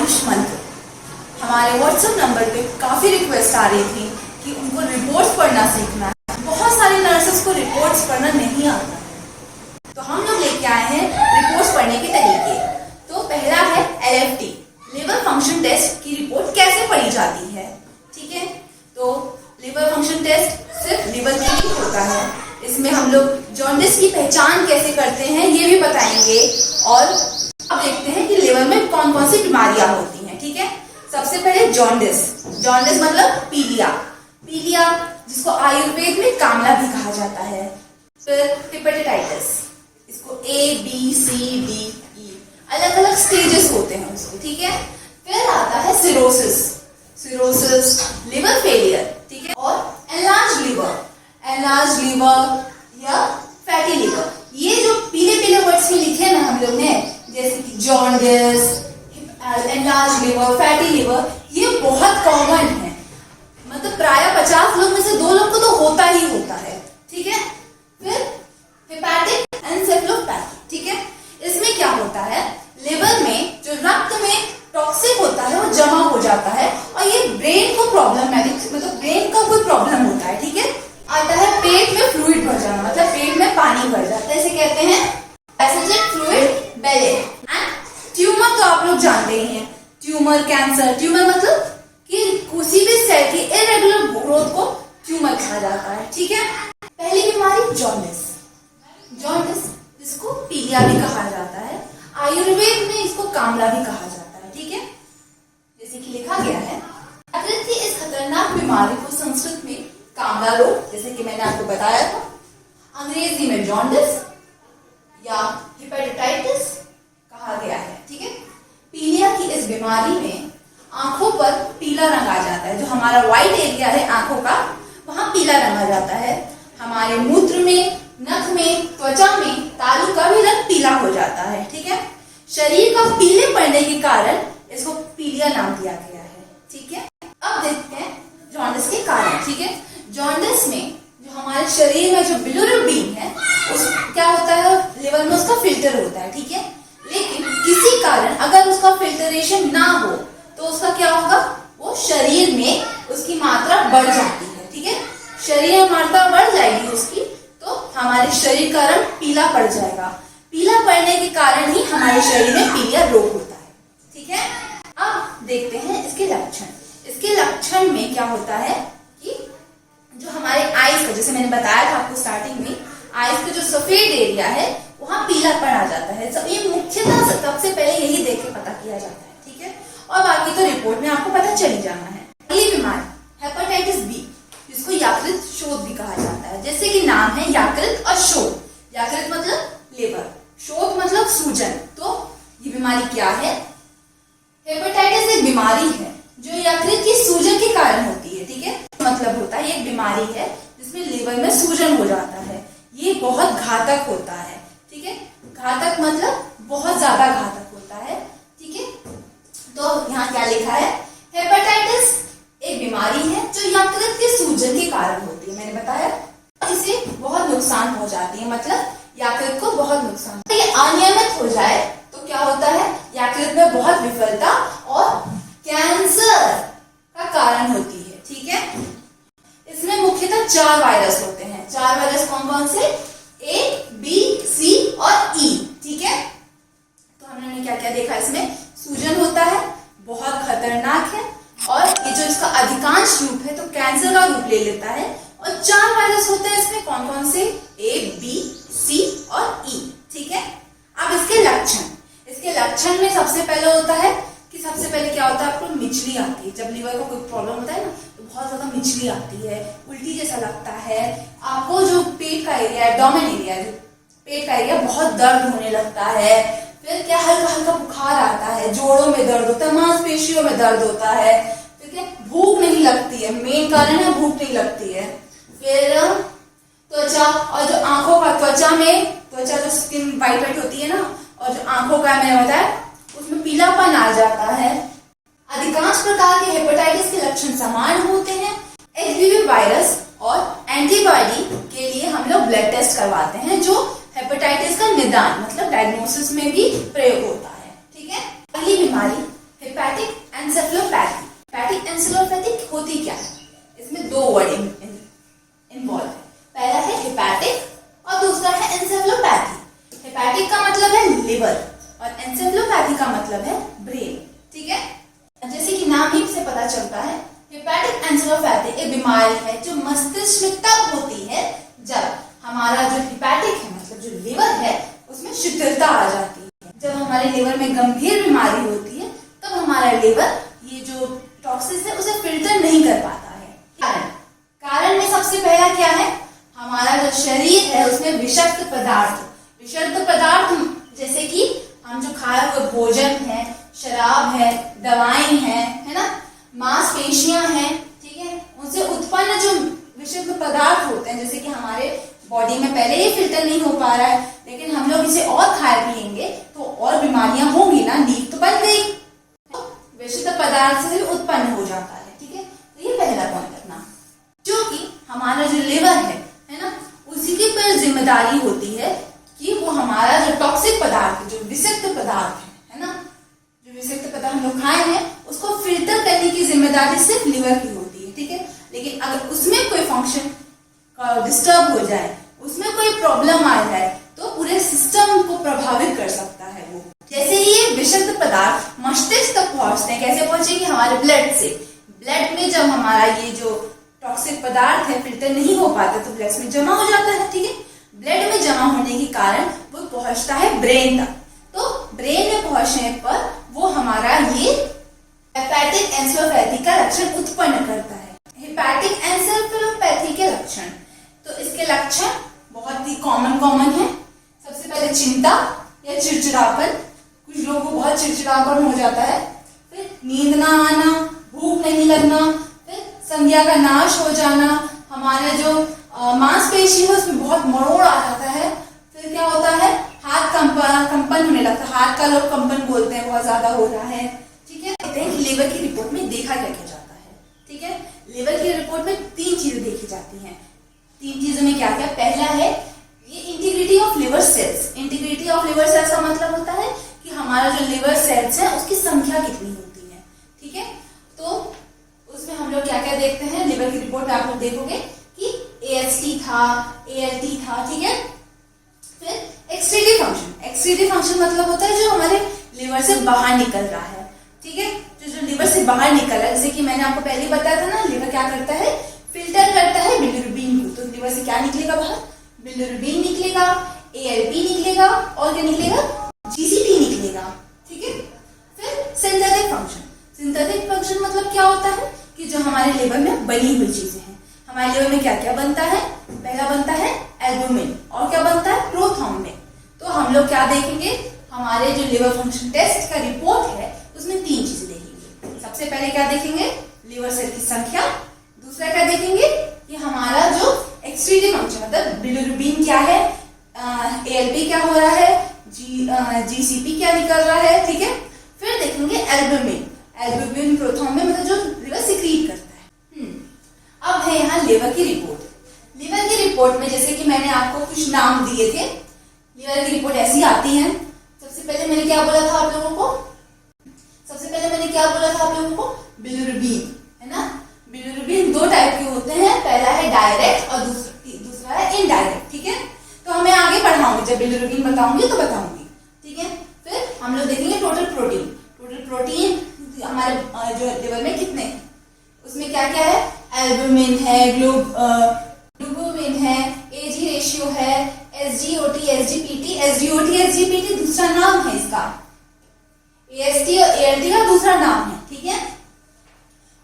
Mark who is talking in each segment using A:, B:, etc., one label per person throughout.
A: आयुष मंत्र। हमारे WhatsApp number पे काफ़ी रिक्वेस्ट आ रही थी कि उनको रिपोर्ट्स पढ़ना सीखना है। बहुत सारी नर्सेस को रिपोर्ट्स पढ़ना नहीं आता है, तो हम लोग लेके आए हैं रिपोर्ट्स पढ़ने के तरीके। तो पहला है LFT, लिवर फंक्शन टेस्ट की रिपोर्ट कैसे पढ़ी जाती है। ठीक है, तो लिवर फंक्शन टेस्ट सिर्फ लिवर के लिए होता है। इसमें हम लोग जॉन्डिस की पहचान कैसे करते हैं ये भी बताएंगे, और अब देखते हैं कि लिवर में कौन कौन सी बीमारियां होती हैं। ठीक है, सबसे पहले जॉन्डिस। जॉन्डिस मतलब पीलिया। पीलिया जिसको आयुर्वेद में कामला भी कहा जाता है। फिर हेपेटाइटिस, इसको ABCDE अलग अलग स्टेजेस होते हैं उसको। ठीक है, फिर आता है सिरोसिस। Cirrhosis liver failure. ठीक है, और एनलार्ज लिवर। एनलार्ज लिवर या फैटी लिवर, ये जो पीले पीले वर्ड्स में लिखे ना हम लोग ने, जैसे कि jaundice, enlarge liver, fatty liver, ये बहुत कॉमन है। मतलब प्राय 50 लोग में से 2 लोग को तो होता ही होता है। ठीक है, फिर हेपेटिक एन्सेफेलोपैथी। ठीक है, इसमें क्या होता है, लिवर में जो रक्त में टॉक्सिक होता है वो जमा हो जाता है और ये ब्रेन को प्रॉब्लमेटिक, मतलब ब्रेन का कोई प्रॉब्लम होता है। ठीक है, आता है पेट में फ्लूइड भर जाना, मतलब पेट में पानी भर जाता है, इसे कहते हैं पैसेजिक फ्लूइड बेले। एंड ट्यूमर तो आप लोग जानते ही हैं, ट्यूमर, कैंसर। ट्यूमर मतलब कि किसी भी सेल की इरेगुलर ग्रोथ को ट्यूमर कहा जाता है। ठीक है, पहली बीमारी जॉन्डिस। जॉन्डिस जिसको पीलिया भी कहा जाता है, आयुर्वेद में इसको कामला भी कहा जाता है। ठीक है, जैसे कि लिखा गया है, यकृत की इस खतरनाक बीमारी को संस्कृत में कामला रोग, जैसे कि मैंने आपको बताया था, अंग्रेजी में जॉन्डिस या हेपेटाइटिस कहा गया है। ठीक है, पीलिया की इस बीमारी में आंखों पर पीला रंग आ जाता है। जो हमारा व्हाइट एरिया है आंखों का, वहां पीला रंग आ जाता है। हमारे मूत्र में, नख में, त्वचा में तालु का भी रंग पीला हो जाता है। ठीक है, शरीर का पीले पड़ने के कारण इसको पीलिया नाम दिया गया है। ठीक है, अब देखते हैं जॉन्डिस के कारण। ठीक है, जॉन्डिस में जो हमारे शरीर में जो बिलिरुबिन है, उस क्या होता है, लिवर में उसका फिल्टर होता है। ठीक है, लेकिन किसी कारण अगर उसका फिल्टरेशन ना हो तो उसका क्या होगा, वो शरीर में उसकी मात्रा बढ़ जाती है। ठीक है, शरीर में मात्रा बढ़ जाएगी उसकी, तो हमारे शरीर का रंग पीला पड़ जाएगा। पीला पड़ने के कारण ही हमारे शरीर में पीलिया रोग होता है। ठीक है, अब देखते हैं इसके लक्षण। इसके लक्षण में क्या होता है कि जो हमारे आईज का, जैसे मैंने बताया था आपको स्टार्टिंग में, आईज का जो सफेद एरिया है वहां पीलापन आ जाता है। सब ये मुख्यतः सबसे पहले यही देख के पता किया जाता है। ठीक है, और बाकी तो रिपोर्ट में आपको पता चल ही जाना है। अगली बीमारी हेपेटाइटिस B, जिसको यकृत शोथ भी कहा जाता है। जैसे कि नाम है यकृत और शोथ। यकृत मतलब लिवर, शोथ मतलब सूजन। तो ये बीमारी क्या है, हेपेटाइटिस एक बीमारी है जो यकृत की सूजन के कारण होती है। ठीक है, मतलब होता है एक बीमारी है जिसमें लिवर में सूजन हो जाता है। ये बहुत घातक होता है। ठीक है, घातक मतलब बहुत ज्यादा घातक होता है। ठीक है, तो यहाँ क्या लिखा है, हेपेटाइटिस एक बीमारी है जो यकृत के सूजन के कारण होती है। मैंने बताया इसे बहुत नुकसान हो जाती है, मतलब यकृत को बहुत नुकसान। ये अनियमित हो जाए तो क्या होता है, यकृत में बहुत विफलता और कैंसर का कारण होती है। ठीक है, इसमें मुख्यतः 4 वायरस होते हैं। 4 वायरस कौन कौन से, A, B, C और E। ठीक है, तो हमने क्या क्या देखा, इसमें सूजन होता है, बहुत खतरनाक है, और ये जो इसका अधिकांश रूप है तो कैंसर का रूप ले लेता है। और 4 वायरस होते हैं इसमें, कौन कौन से, A, B, C और E। ठीक है, अब इसके लक्षण। इसके लक्षण में सबसे पहले होता है कि सबसे पहले क्या होता है, आपको मिचली आती है। जब लिवर को कोई प्रॉब्लम होता है ना, तो बहुत ज्यादा मिचली आती है, उल्टी जैसा लगता है। आपको जो पेट का एरिया, एब्डोमेन एरिया, जो पेट का एरिया, बहुत दर्द होने लगता है। फिर क्या, हल्का हल्का बुखार आता है, जोड़ों में दर्द होता है, मांसपेशियों में दर्द होता है। ठीक है, भूख नहीं लगती है, मेन कारण है भूख नहीं लगती है। फिर त्वचा, और जो आंखों का, त्वचा में, त्वचा जो स्किन वाइट होती है ना, और जो आंखों का मैंने बताया उसमें पीलापन आ जाता है। अधिकांश प्रकार के हेपेटाइटिस के लक्षण समान होते हैं। HBV वायरस और एंटीबॉडी के लिए हम लोग ब्लड टेस्ट करवाते हैं, जो हेपेटाइटिस का निदान मतलब डायग्नोसिस में भी प्रयोग होता है। ठीक है, अगली बीमारी हेपेटिक एंसेफेलोपैथी। हेपेटिक एंसेफेलोपैथी होती क्या है? इसमें दो वर्ड इन्वॉल्व है। पहला है हेपेटिक और दूसरा है एंसेफेलोपैथी। हेपेटिक का मतलब है लिवर और एंसेफेलोपैथी का मतलब है ब्रेन। ठीक है, जैसे कि नाम ही से पता चलता है, हेपेटिक एंसेफेलोपैथी एक बीमारी है जो मस्तिष्क में तब होती है जब हमारा जो हेपेटिक है मतलब जो लिवर है उसमें शिथिलता आ जाती है। जब हमारे लिवर में गंभीर बीमारी होती है तब हमारा लिवर ये जो टॉक्सिन्स है उसे फिल्टर नहीं कर पाता है। कारण में सबसे पहला क्या है? हमारा जो शरीर है उसमें विषाक्त पदार्थ जैसे कि हम जो खाए हुए भोजन है, शराब है, दवाएं हैं, है ना, मांसपेशियां हैं, ठीक है, उनसे उत्पन्न जो विषाक्त पदार्थ होते हैं, जैसे कि हमारे बॉडी में पहले ही फिल्टर नहीं हो पा रहा है लेकिन हम लोग इसे और खाए पिएंगे तो और बीमारियां होंगी ना, नींव तो बन गई, तो विषाक्त पदार्थ से उत्पन्न हो जाता है। ठीक है, तो ये पहला पॉइंट रखना, जो कि हमारा जो लिवर है ना, उसी की पर जिम्मेदारी होती है कि वो हमारा जो टॉक्सिक पदार्थ, जो विषाक्त पदार्थ है ना, जो विषाक्त पदार्थ हम लोग खाए हैं उसको फिल्टर करने की जिम्मेदारी सिर्फ लिवर की होती है। ठीक है, लेकिन अगर उसमें कोई फंक्शन डिस्टर्ब हो जाए, उसमें कोई प्रॉब्लम आ जाए तो पूरे सिस्टम को प्रभावित कर सकता है वो। जैसे ही ये विषाक्त पदार्थ मस्तिष्क तक पहुंचते हैं, कैसे पहुंचेंगे? हमारे ब्लड से। ब्लड में जब हमारा ये जो टॉक्सिक पदार्थ है फिल्टर नहीं हो पाता तो ब्लड में जमा हो जाता है। ठीक है, ब्लड में जमा होने के कारण वो पहुंचता है ब्रेन तक। तो ब्रेन में पहुंचने पर वो हमारा ये हेपेटिक एंसेफेलोपैथी का लक्षण उत्पन्न करता है। हेपेटिक एंसेफेलोपैथी के लक्षण, तो इसके लक्षण बहुत ही कॉमन है। सबसे पहले चिंता या चिड़चिड़ापन, कुछ लोगों को बहुत चिड़चिड़ापन हो जाता है, फिर नींद ना आना, भूख नहीं लगना, फिर संज्ञा का नाश हो जाना, हमारे जो मांसपेशी है उसमें बहुत मरोड़ आ जाता है, फिर क्या होता है? हाथ कंपन होने लगता है, हाथ का लोग कंपन बोलते हैं, बहुत ज्यादा हो रहा है। ठीक है, कहते हैं कि लिवर की रिपोर्ट में देखा क्या क्या जाता है। ठीक है, लिवर की रिपोर्ट में 3 चीजें देखी जाती हैं। 3 चीजों में क्या क्या? पहला है ये integrity of liver cells. Integrity of liver cells का मतलब होता है कि हमारा जो लिवर सेल्स है उसकी संख्या कितनी होती है। ठीक है, तो उसमें हम लोग क्या क्या देखते हैं? लिवर की रिपोर्ट में आप लोग देखोगे कि AST था, ALT था। ठीक है, फिर एक्सक्रीटिव फंक्शन। एक्सक्रीटिव फंक्शन मतलब होता है जो हमारे लिवर से बाहर निकल रहा है। ठीक है, जो लिवर से बाहर निकल रहा है, जैसे कि मैंने आपको पहले बताया था ना, लिवर क्या करता है? फिल्टर करता है बिलिरुबिन को। तो लिवर से क्या निकलेगा बाहर? बिलिरुबिन निकलेगा, ALP निकलेगा और क्या निकलेगा? GCT निकलेगा। ठीक है, फिर सिंथेटिक फंक्शन। सिंथेटिक फंक्शन मतलब क्या होता है कि जो हमारे लिवर में बनी हुई चीजें हैं, हमारे लिवर में क्या क्या बनता है? पहला बनता है एल्बुमिन और क्या बनता है? प्रोथ्रोम्बिन। तो हम लोग क्या देखेंगे? हमारे जो लिवर फंक्शन टेस्ट का रिपोर्ट है उसमें 3 चीजें देखेंगे। सबसे पहले क्या देखेंगे? लिवर सेल की संख्या। दूसरा क्या देखेंगे कि हमारा जो एक्सक्रीटिव फंक्शन मतलब बिलिरुबिन क्या है, ALP क्या हो रहा है, GCP क्या निकल रहा है। ठीक है, फिर देखेंगे एल्बुमिन। एल्बुमिन प्रोथ्रोम्बिन मतलब जो लिवर सिक्रीट करता है। अब है यहाँ लिवर की रिपोर्ट। लिवर की रिपोर्ट में जैसे कि मैंने आपको कुछ नाम दिए थे, लिवर की रिपोर्ट ऐसी आती है। सबसे पहले मैंने क्या बोला था आप लोगों को? बिलिरुबिन, है ना। बिलिरुबिन 2 टाइप के होते हैं, पहला है डायरेक्ट और दूसरा है इनडायरेक्ट। ठीक है, तो हमें आगे बढ़ाऊंगी, जब बिलिरुबिन बताऊंगी तो बताऊंगी। ठीक है, फिर हम लोग देखेंगे टोटल प्रोटीन। टोटल प्रोटीन हमारे जो लिवर में कितने हैं, उसमें क्या क्या है? एल्बुमिन है, ग्लोबुमिन है, AG रेशियो है, SGOT, SGPT। SGOT, SGPT दूसरा नाम है इसका, AST और ALT का दूसरा नाम है। ठीक है,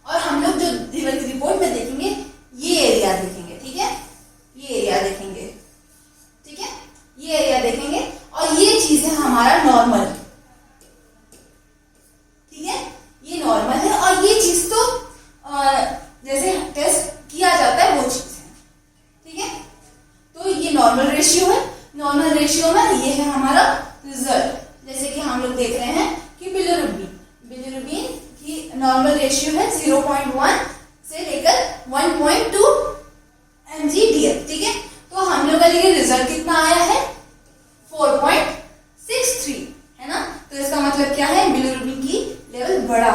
A: और हम लोग जो लिवर की रिपोर्ट में देखेंगे ये एरिया देखेंगे। ठीक है, ये एरिया देखेंगे। ठीक है, ये एरिया देखेंगे और ये चीज है हमारा नॉर्मल। ठीक है, ये नॉर्मल है और ये चीज तो जैसे टेस्ट किया जाता है वो चीज है। ठीक है, तो ये नॉर्मल रेशियो है। नॉर्मल रेशियो में ये है हमारा रिजल्ट। जैसे कि हम लोग देख रहे हैं कि बिलिरुबिन की नॉर्मल रेशियो है 0.1 से लेकर 1.2 mg/dl। ठीक है, तो हम लोग का लिए रिजल्ट कितना आया है? 4.63, है ना। तो इसका मतलब क्या है? बिलिरुबिन की लेवल बढ़ा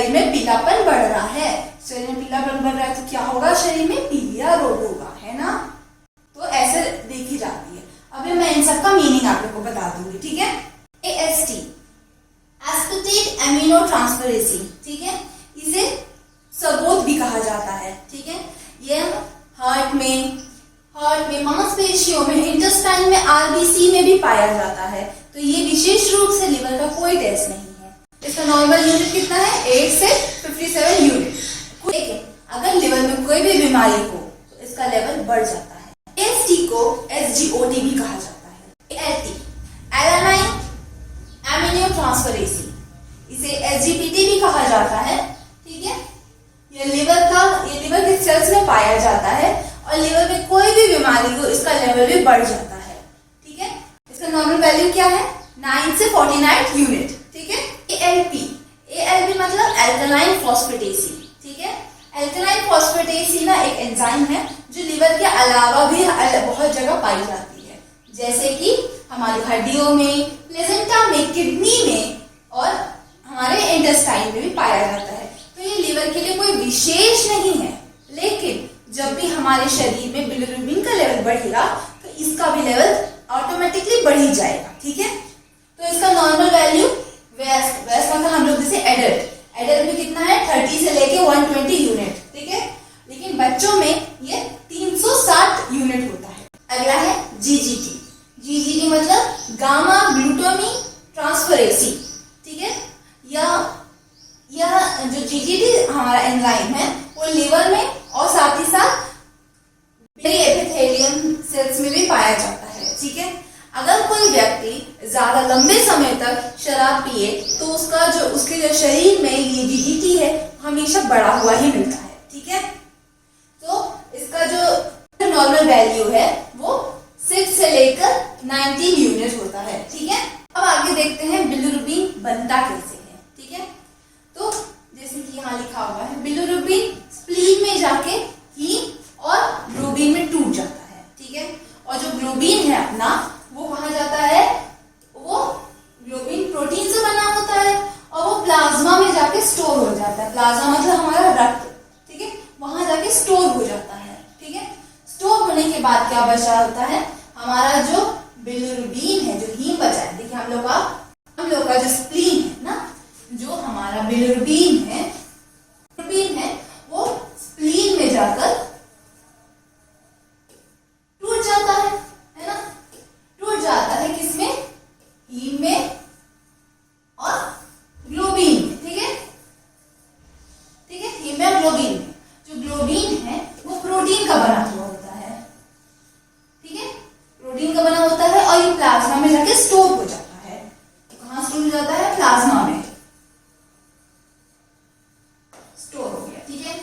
A: शरीर में पीलापन बढ़ रहा है। शरीर में पीलापन बढ़ रहा है तो क्या होगा, शरीर में पीलिया रोग होगा, है ना। तो ऐसे देखी जाती है। अभी मैं इन सब का मीनिंग आप लोग को बता दूंगी, ठीक है। AST एस्पेटेट एमिनो ट्रांसफरेसी, ठीक है, इसे सबोत भी कहा जाता है, ठीक है। ये हार्ट में मांसपेशियों में, इंटेस्टाइन में, RBC में भी पाया जाता है। तो ये विशेष रूप से लिवर का कोई टेस्ट नहीं है। इसका नॉर्मल यूनिट कितना है, 8 से 57 यूनिट। देखिए, अगर लिवर में कोई भी बीमारी हो तो इसका लेवल बढ़ जाता है। AST को SGOT भी कहा जाता है। ALT एलानाइन एमिनो ट्रांसफरेसी, इसे SGPT भी कहा जाता है, ठीक है। ये लिवर के सेल्स में पाया जाता है और लिवर में कोई भी बीमारी हो इसका लेवल भी बढ़ जाता है, ठीक है। इसका नॉर्मल वैल्यू क्या है, 9 से 49 यूनिट, ठीक है। ALP मतलब एल्कलाइन फॉस्फेटेसी, ठीक है। एल्कलाइन फॉस्फेटेसी ना एक एंजाइम है जो लिवर के अलावा भी बहुत जगह पाई जाती है, जैसे कि हमारी हड्डियों में, प्लेसेंटा में, किडनी में और हमारे इंटेस्टाइन में भी पाया जाता है। तो ये लिवर के लिए कोई विशेष नहीं है, लेकिन जब भी हमारे शरीर में बिलिरुबिन का लेवल बढ़ेगा तो इसका भी लेवल ऑटोमेटिकली बढ़ ही जाएगा, ठीक है। तो इसका नॉर्मल वैल्यू वैस मतलब हम लोग जैसे एडल्ट में कितना है, 30 से लेके 120 यूनिट, ठीक है। लेकिन बच्चों में ये 360 यूनिट होता है। अगला है GGT मतलब गामा ग्लूटामी ट्रांसफरेसी, ठीक है। यह जो GGT हमारा एंजाइम है वो लिवर में और साथ ही साथ एपिथेलियम सेल्स में भी पाया जाता है, ठीक है। अगर कोई व्यक्ति ज्यादा लंबे समय तक शराब पिए तो उसके जो शरीर में ये GGT है हमेशा बढ़ा हुआ ही मिलता है, ठीक है। तो इसका जो नॉर्मल वैल्यू है वो 6 से लेकर 19 यूनिट होता है, ठीक है। अब आगे देखते हैं बिलिरुबिन बनता कैसे है, ठीक है। तो जैसे कि यहाँ लिखा हुआ है, बिलिरुबिन स्प्लीन में जाके हीम और ग्लोबिन में टूट जाता है, ठीक है। और जो ग्लोबिन है अपना वो कहाँ जाता है, वो ग्लोबिन प्रोटीन से बना होता है और वो प्लाज्मा में जाके स्टोर हो जाता है। प्लाज्मा मतलब हमारा रक्त, ठीक है, वहां जाके स्टोर हो जाता है, ठीक है। स्टोर होने के बाद क्या बचा होता है, हमारा जो बिलिरुबिन है, जो हीम बचा है। देखिए हम लोग का जो स्प्लीन है ना, जो हमारा बिलिरुबिन है वो स्प्लीन में जाकर टूट जाता है ना। टूट जाता है किसमें, हीम में और ग्लोबिन में, ठीक है, हीम में और ग्लोबिन में। जो ग्लोबिन है वो प्रोटीन का बना हुआ होता है, ठीक है, प्रोटीन का बना होता है और ये प्लाज्मा में जाके स्टोर हो जाता है। तो कहां स्टोर हो जाता है, प्लाज्मा में स्टोर हो गया, ठीक है।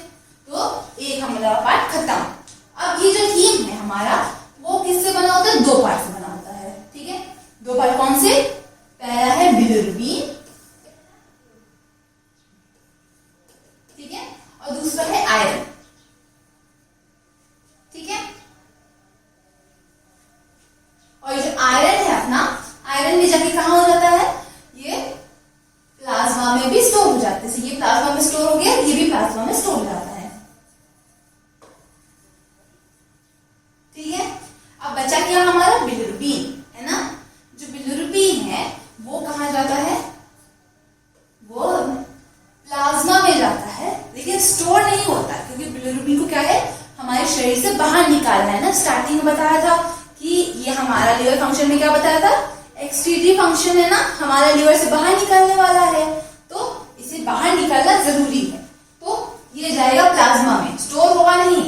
A: तो एक हमारा पार्ट खत्म। अब ये जो हीम है हमारा वो किससे बना होता है, 2 पार्ट से बना होता है, ठीक है। 2 पार्ट कौन से, पहला है बिलिरुबिन, ठीक है, और दूसरा है आयरन, ठीक है। और ये जो आयरन है अपना, आयरन में जाके कहां हो जाता है, ये प्लाज्मा में भी स्टोर हो जाता है। ये प्लाज्मा में स्टोर हो गया, ये भी प्लाज्मा में स्टोर हो जाता है, ठीक है। अब बचा क्या हमारा, बिलिरुबिन, है ना। जो बिलिरुबिन है वो कहां जाता है, वो प्लाज्मा में जाता है, लेकिन स्टोर नहीं होता क्योंकि बिलिरुबिन को क्या है, हमारे शरीर से बाहर निकालना है ना। स्टार्टिंग में बताया था कि ये हमारा लिवर फंक्शन में क्या बताया था, एक्सक्रीटरी फंक्शन है ना, हमारा लिवर से बाहर निकलने वाला है, तो इसे बाहर निकालना जरूरी है। तो ये जाएगा प्लाज्मा में, स्टोर होगा नहीं,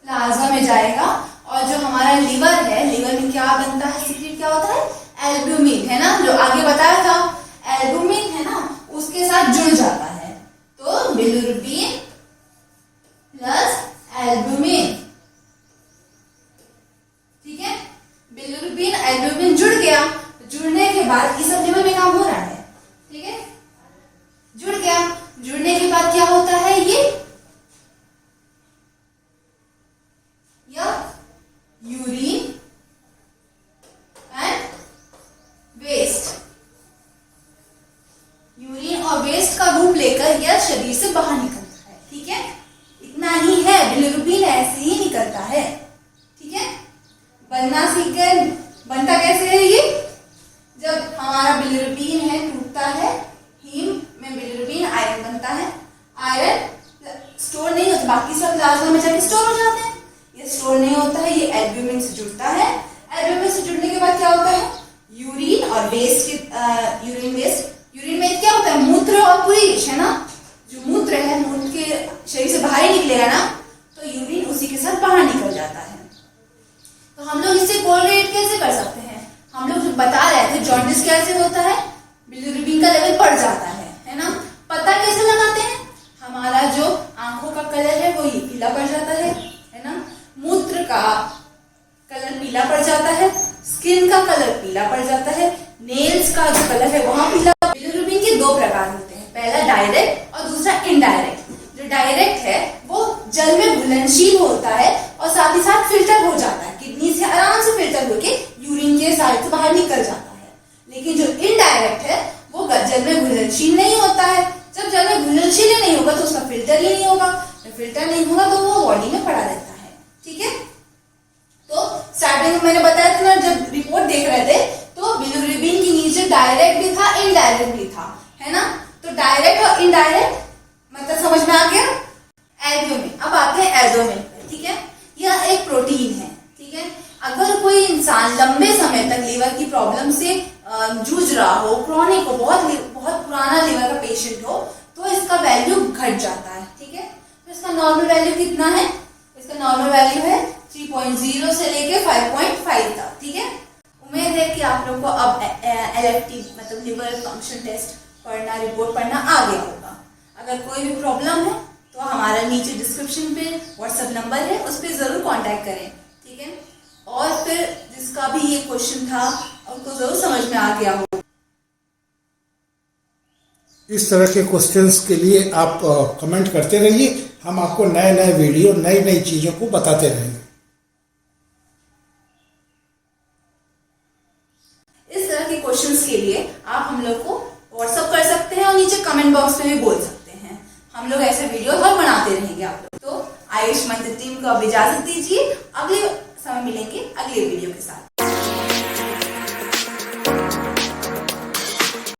A: प्लाज्मा में जाएगा। और जो हमारा लिवर है, लिवर में क्या बनता है, सीक्रेट क्या होता है, एल्ब्यूमिन, है ना, जो आगे बताया था। एल्ब्यूमिन है ना, उसके साथ जुड़ जाता है। तो बिलिरुबिन प्लस एल्ब्यूमिन, ठीक है। बिलिरुबिन एल्ब्यूमिन जुड़ गया, जुड़ने के बाद ये सब लिवर में काम हो रहा है, ठीक है, जुड़ गया। जुड़ने के बाद क्या होता है, ये यूरिन एंड वेस्ट, यूरिन और वेस्ट का रूप लेकर यह शरीर से बाहर निकलता है। ठीक है, इतना ही है। बिलिरुबिन ऐसे ही निकलता है। ठीक है, बनना सीख गए। बनता कैसे है ये? जब हमारा बिलिरुबिन है टूटता है, हीम में बिलिरुबिन आयरन बनता है। आयरन स्टोर नहीं होता, बाकी सब प्लाज्मा में जाके स्टोर हो जाते हैं, ये स्टोर नहीं होता है, ये एल्ब्यूमिन से जुड़ता है। एल्ब्यूमिन से जुड़ने के बाद क्या होता है? यूरिन और वेस्ट यूरिन वेस्ट। यूरिन में क्या होता है? मूत्र और पुरीश है ना। जो मूत्र है, मूत्र के शरीर से बाहर ही निकलेगा ना, तो यूरिन उसी के साथ बाहर निकल जाता है। तो हम लोग इससे कोरिलेट कैसे कर सकते हैं? हम लोग जो बता रहे थे जॉन्डिस कैसे होता है, बिलिरुबिन का लेवल बढ़ जाता है ना। पता कैसे लगाते हैं? हमारा जो आंखों का कलर है वो ये पीला पड़ जाता है ना। मूत्र का कलर पीला पड़ जाता है, स्किन का कलर पीला पड़ जाता है, नेल्स का जो कलर है वहां पीला। बिलिरुबिन के दो प्रकार होते हैं, पहला डायरेक्ट और दूसरा इनडायरेक्ट। जो डायरेक्ट है वो जल में घुलनशील होता है और साथ ही साथ फिल्टर हो जाता है, किडनी से आराम से फिल्टर होके यूरिन के साइड से बाहर निकल जाता है। लेकिन जो इनडायरेक्ट है वो जल में घुलनशील नहीं होता है। जब जल में घुलनशील ही नहीं होगा तो उसका फिल्टर ही नहीं होगा, जब फिल्टर नहीं होगा तो वो बॉडी में पड़ा रहता है। ठीक है, तो स्टार्टिंग में मैंने बताया था ना, जब रिपोर्ट देख रहे थे तो बिलिरुबिन के नीचे डायरेक्ट भी था, इनडायरेक्ट भी था, है ना। तो डायरेक्ट और इनडायरेक्ट मतलब समझ में आ गया। एल्ब्यूमिन, अब आते हैं एल्ब्यूमिन पे। ठीक है, यह एक प्रोटीन है। ठीक है, अगर कोई इंसान लंबे समय तक लीवर की प्रॉब्लम से जूझ रहा हो, क्रॉनिक हो, बहुत पुराना लीवर का पेशेंट हो, तो इसका वैल्यू घट जाता है। ठीक है, तो इसका नॉर्मल वैल्यू कितना है? इसका नॉर्मल वैल्यू है 3.0 से लेके 5.5 तक। ठीक है, उम्मीद है कि आप लोग को अब LFT मतलब लिवर फंक्शन टेस्ट पढ़ना, रिपोर्ट पढ़ना आ गया होगा। अगर कोई भी प्रॉब्लम है तो हमारा नीचे डिस्क्रिप्शन पे व्हाट्सएप नंबर है, उस पर जरूर कांटेक्ट करें। ठीक है, और फिर जिसका भी ये क्वेश्चन था उनको जरूर समझ में आ गया हो।
B: इस तरह के क्वेश्चंस के लिए आप कमेंट करते रहिए, हम आपको नए नए वीडियो, नई नई चीज़ों को बताते रहेंगे।
A: इस तरह के क्वेश्चंस के लिए आप हम लोग को व्हाट्सएप कर सकते हैं और नीचे कमेंट बॉक्स में भी बोल सकते हैं। हम लोग ऐसे वीडियो हर बनाते रहेंगे आप लोग। तो आयुष मंत्र टीम को अब इजाजत दीजिए, अगले समय मिलेंगे अगले वीडियो के साथ।